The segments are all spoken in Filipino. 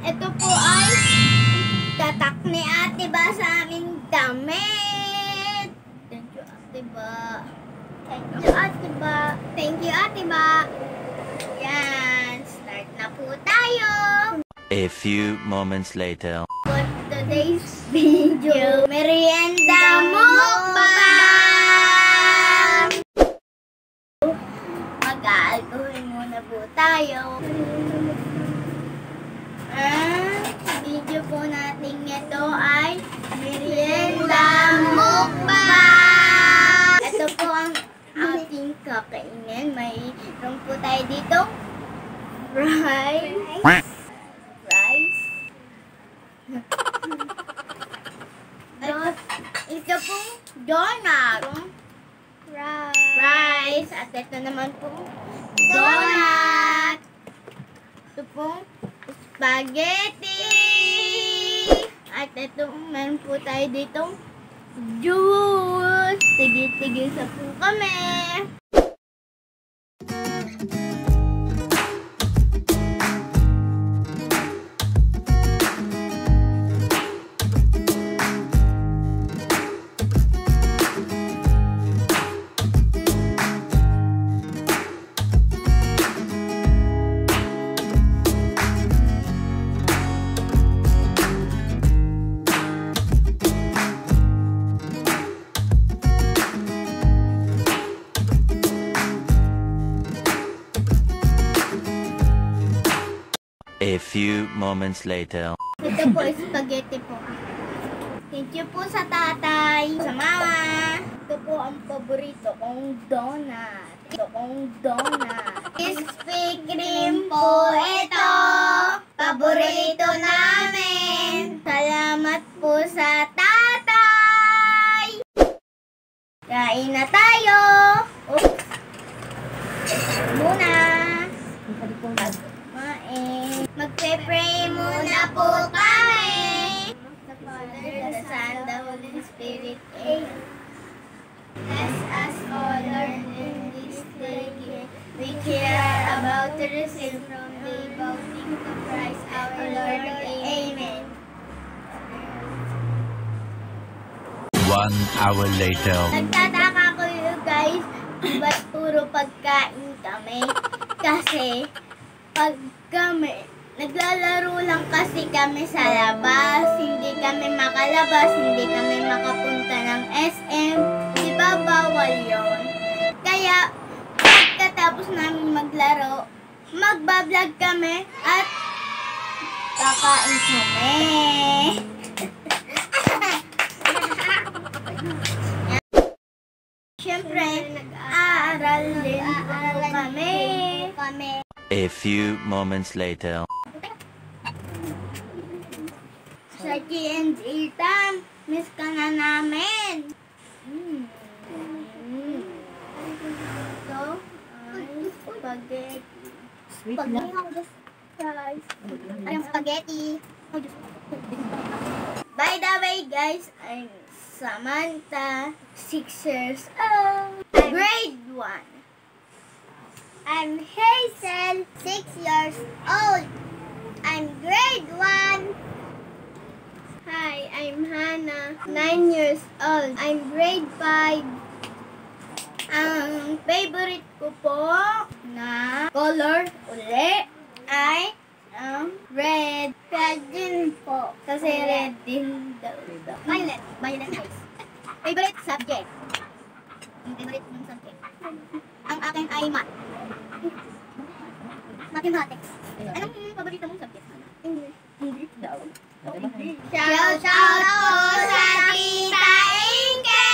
Ito po ay tatak ni Ate Ba sa aming damit. Thank you, Ate Ba. Thank you, Ate Ba. Thank you, Ate Ba. Yan, start na po tayo. A few moments later. For today's video, merienda mukbang! Mag-aalcohol muna po tayo. Video po natin ito ay merienda mukbang! Ito po ang ating kakainin. Mayroon po tayo dito rice. Ito pong donut. Rice. At ito naman pong donut. Ito pong spaghetti. At ito, meron po tayo ditong juice. Tigil-tigil sa po kami. A few moments later. Ito po, spaghetti po. Thank you po sa tatay, sa mama. Ito po ang paborito kong donut. Krispy Kreme po ito. Paborito namin. Salamat po sa tatay. Kain na tayo. Oops. Muna. Magpe-pray muna po kami. The Father, the Son, the Holy Spirit. Amen. Bless us, O Lord, in this day. We care about to receive from the bounty of Christ our Lord. Amen. 1 hour later. Nagtataka ko yun, guys. Ba't puro pagkain kami? Kasi pag kami naglalaro lang kasi kami sa labas, hindi kami makalabas, hindi kami makapunta ng SM, di ba bawal yun? Kaya pagkatapos namin maglaro, magbablog kami at kakain kami. Siyempre, nag-aaral din po kami. A few moments later. Sa G&A Tam, miss ka na namin. So, spaghetti. Sweet na. Ay, spaghetti. By the way, guys, I'm Samantha, 6 years old. Grade 1. I'm Hazel, 6 years old. I'm grade 1. Hi, I'm Hannah, 9 years old. I'm grade 5. Ang favorite ko po na color uli ay red. Red din po. Kasi red din daw. Violet. Violet eyes. Favorite subject. Yung favorite ng subject. Ang akin ay math. Mathematics. Anong paborito mong subject? English. English daw. Shout out po sa Tita Inke!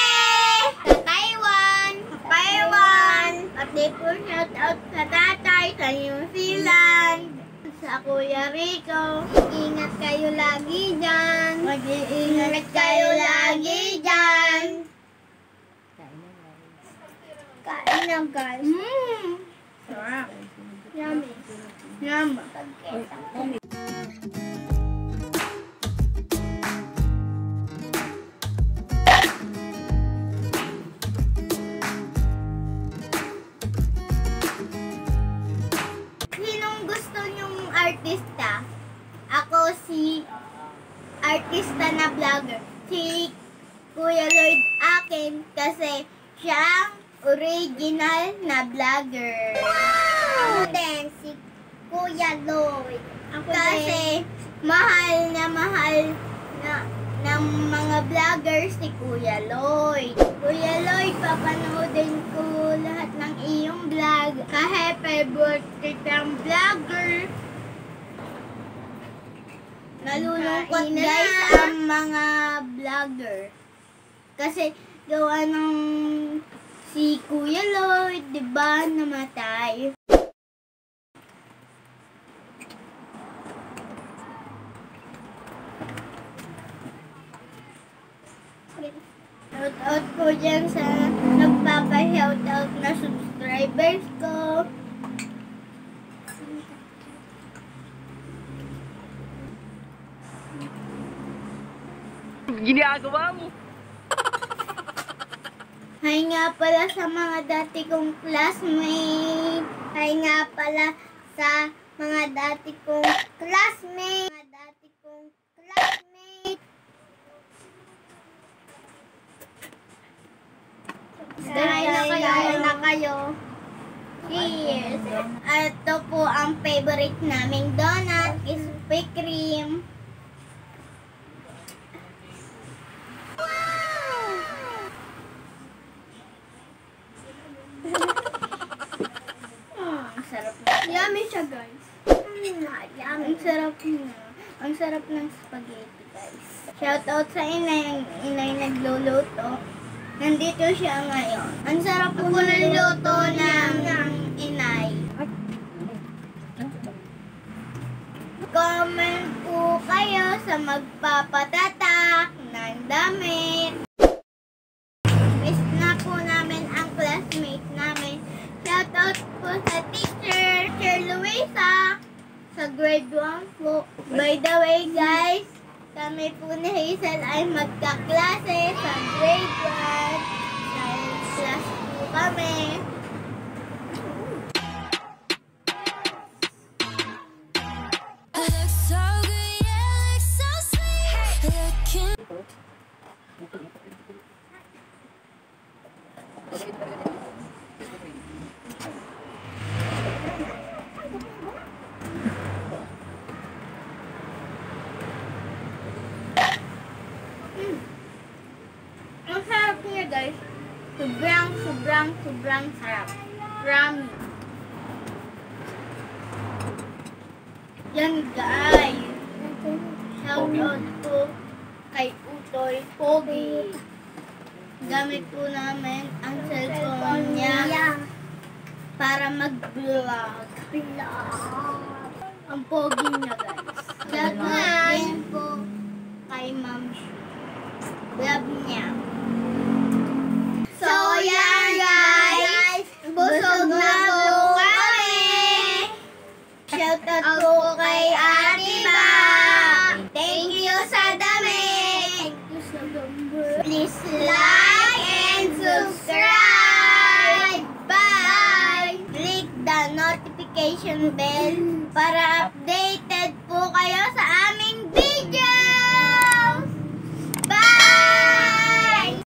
Sa Taiwan! At di po shout out sa tatay sa New Zealand! Sa Kuya Rico! Ingat kayo lagi dyan! Mag-iingat kayo lagi dyan! Kain na guys! Sarap! Yummy! Yummy! Sinong gusto nyong artista? Ako na vlogger. Si Kuya Lloyd akin kasi siya ang original na vlogger. Wow! Ako din, si Kuya Lloyd. Kasi mahal na ng mga vloggers si Kuya Lloyd. Kuya Lloyd, papanoodin ko lahat ng iyong vlog. Kahit favorite kitang vlogger. Nalulungkot guys ang mga vlogger. Kasi gawa ng si Kuya Lloyd, di ba, namatay. Shoutout ko dyan sa nagpapa-shoutout na subscribers ko. Ginagawa mo? Hi nga pala sa mga dati kong classmate. Hi nga pala sa mga dati kong classmate. Hi na kayo. Cheers. Ito po ang favorite naming donut, Krispy Kreme. Ang sarap na. Yummy siya, guys. Ang sarap na. Ang sarap ng spaghetti, guys. Shoutout sa inay nagluluto. Nandito siya ngayon. Ang sarap po ng luto ng inay. Comment po kayo sa magpapatatak ng damit. Miss na po namin ang classmate namin. Shoutout po sa teacher Luisa sa grade 1 po. By the way guys, kami po ni Hazel ay magkaklase sa grade 1. Sa class po kami. Ang sarap niya guys. Sobrang sarap. Promise. Yan guys. Shoutout po kay Utoy Pogi. Gamit po namin ang cellphone niya para mag-vlog. Ang pogi niya guys. Shoutout din po kay Ma'am Shu. Love niya. So yan guys, busog na po kami. Shoutout po kay Ate Ba. Thank you sa damit. Please like and subscribe. Bye. Click the notification bell para updated po kayo sa